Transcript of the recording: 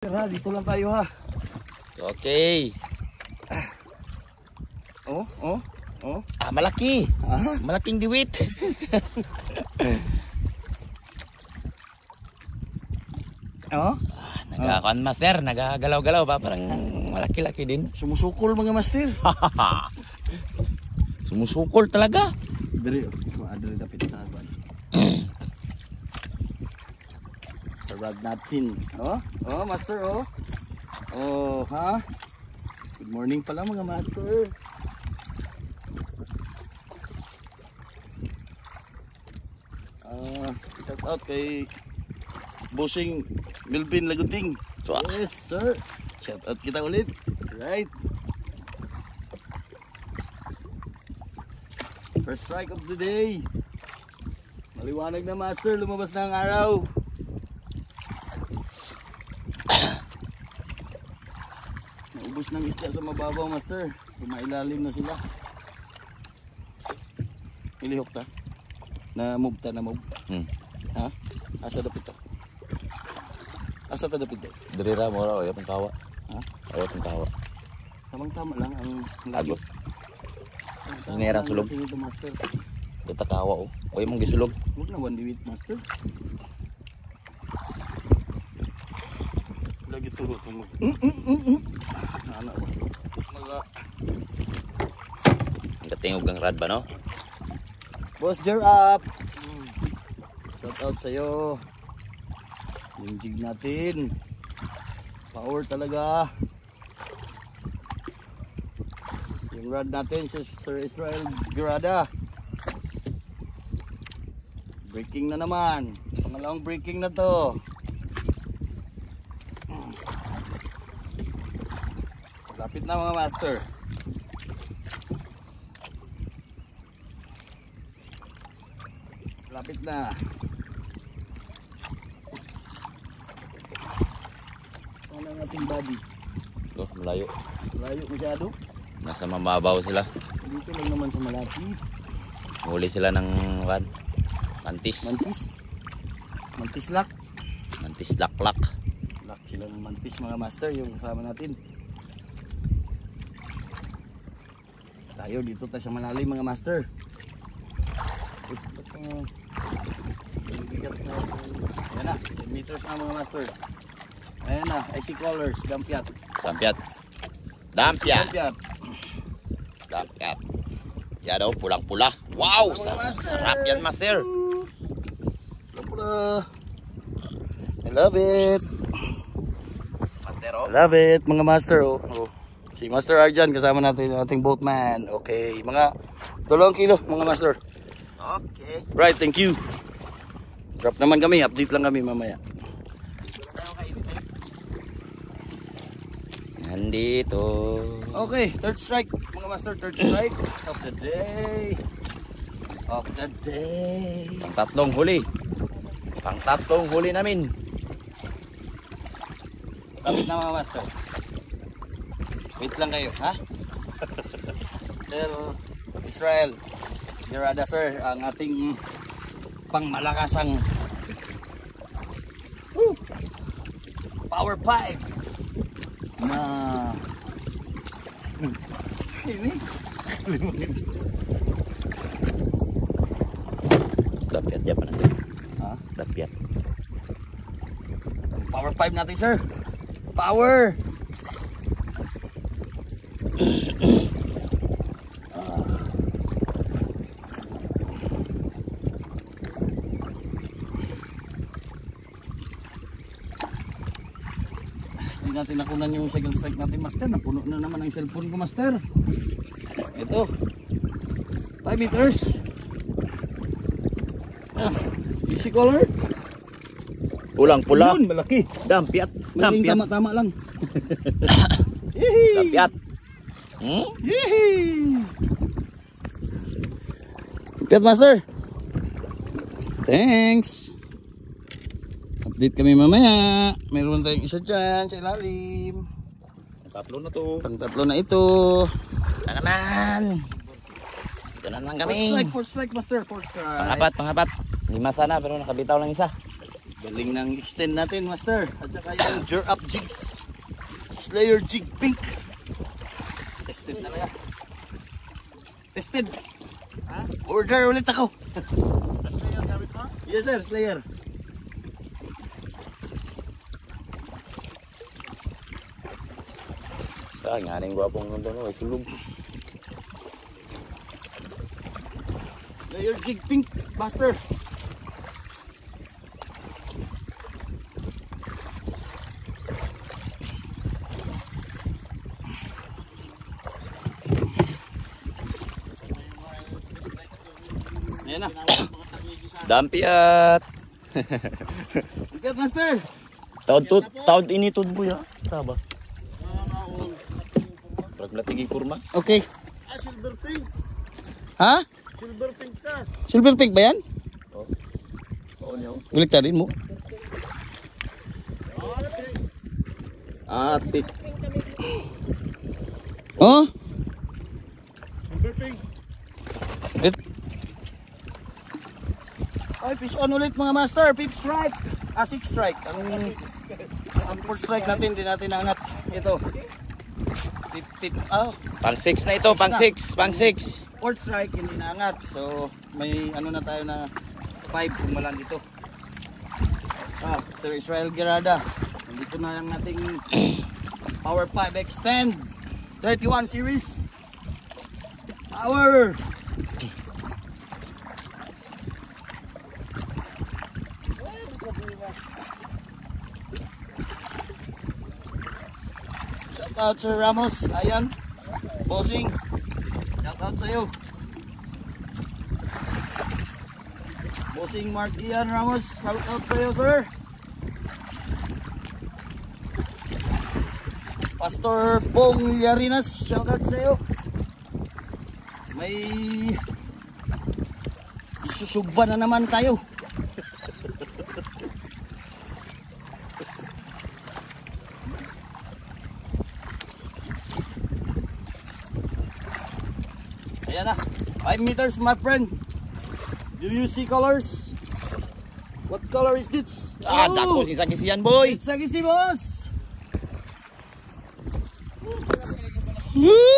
Ha, dito lang tayo ha. Okay. Oh. Malaki. Ah? Malaking diwit. Oh? Nagkakuan master, nagagalaw-galaw ba? Parang malaki-laki din. Sumusukol mga master. Sumusukol talaga. Dari, adre dapat sa aban. Sa rod natin. Oh, master, oh. Oh, ha? Good morning pala mga master. Shout out kay Bossing Melvin Laguting. Yes, sir. Shout out kita ulit. Right. First strike of the day. Maliwanag na master, lumabas na ang araw. Naubos ng isda sa mababaw master. Kumailalim na sila. Ilihok ta. Na move ta na move. Ha? Asa dapit to? Asa ta dapit to? Dirira mo raw, ayot ang kawa. Ha? Ayot ang kawa. Tamang-tama lang ang Agos. Ngerang sulog. Ito master. Kita kawa oh. Oy mong gisulog. Huwag na one diwit master. Lagi turut mo. Ano ba? Mga Ang tingog ang rad ba no? Boss Jer up. Shout out sa'yo. Yung jig natin. Power talaga. Yung rod natin si Sir Israel Gerada. Breaking na naman. Pangalawang breaking na to. Lapit na mga master. Lapit na. Ano ang ating body? Oh, malayo. Layo masyado. Nasa mababaw sila. Dito lang naman sa malapit. Huli sila ng mantis. Mantis lock. Mantis laklak. Lock sila ng mantis mga master. Yung kasama natin. Tayo dito tayo sa malalim mga master. Ayan na, 10 meters na mga master. Ayan na, I see colors, dampyat. Dampyat. Yan daw, pulang-pula. Wow! Sarap yan, master. I love it. Master, oh. I love it, mga master. Oh. Si Master Arjan, kasama natin yung ating boatman. Okay, mga 2 kilo, mga master. Okay. Right, thank you. Drop naman kami, update lang kami mamaya. Nandito. Okay, third strike, mga master, third strike of the day. Pang-tatlong huli namin. Kapit na mga master. Wait lang kayo, ha? Sir Israel Gerada, sir, ang ating pangmalakasang power 5 na ini Dapiat ya pa natin. ha? Dapiat. Power 5 natin, sir. Power. Hindi natin nakunan yung second strike natin, master. Napuno na naman ang cellphone ko, master. Ito 5 meters. Easy color. Pulang-pula. Yun, malaki. Dampyat. Maging tama-tama lang. Dampyat. Dampyat, master. Thanks. Update kami mamaya. Meron tayong isa dyan sa ilalim. Tatlo na to. Pang-tatlo na ito. Tanganan. Ito na naman kami. Fourth strike, master. Fourth strike. Pang-apat. 5 sana pero nakabitaw lang isa. Galing ng extend natin, Master. At saka yung Jar Up Jigs. Slayer Jig Pink. Tested talaga. Tested. Ha? Order ulit ako. Slayer gamit mo? Yes sir, Slayer. Saan nga nang gwapong nandun o, sulog. Slayer Jig Pink, Master. Ayan na. Dampiat. Ikat, Master. Taod initod po ya. Taba. Pag natigay kurma. Okay. Ah, silver pink. Ha? Silver pink ka. Silver pink ba yan? Oh. Oo niyo. Ulit ka rin mo. Ah, pink. Ate. Oh? Silver pink. Ulit. Ay, fish on ulit mga master. 5th strike. 6th strike. Ang 4th strike natin, hindi natin naangat. Ito. Pang 6 na ito, pang 6, pang 6. 4th strike, hindi naangat. So, may ano na tayo na 5 umalan dito. Sir Israel Gerada. Nandito na yung ating Power 5 Extend 31 series. Power! Shout out Sir Ramos. Ayan. Bossing. Shout out sa'yo. Bossing Mark Ian Ramos. Shout out sa'yo, sir. Pastor Bong Yarinas. Shout out sa'yo. May isusugba na naman tayo. Ayan na. 5 meters, my friend. Do you see colors? What color is this? Dako si sagisiyan boy. It's Sagisi, boss. Woo!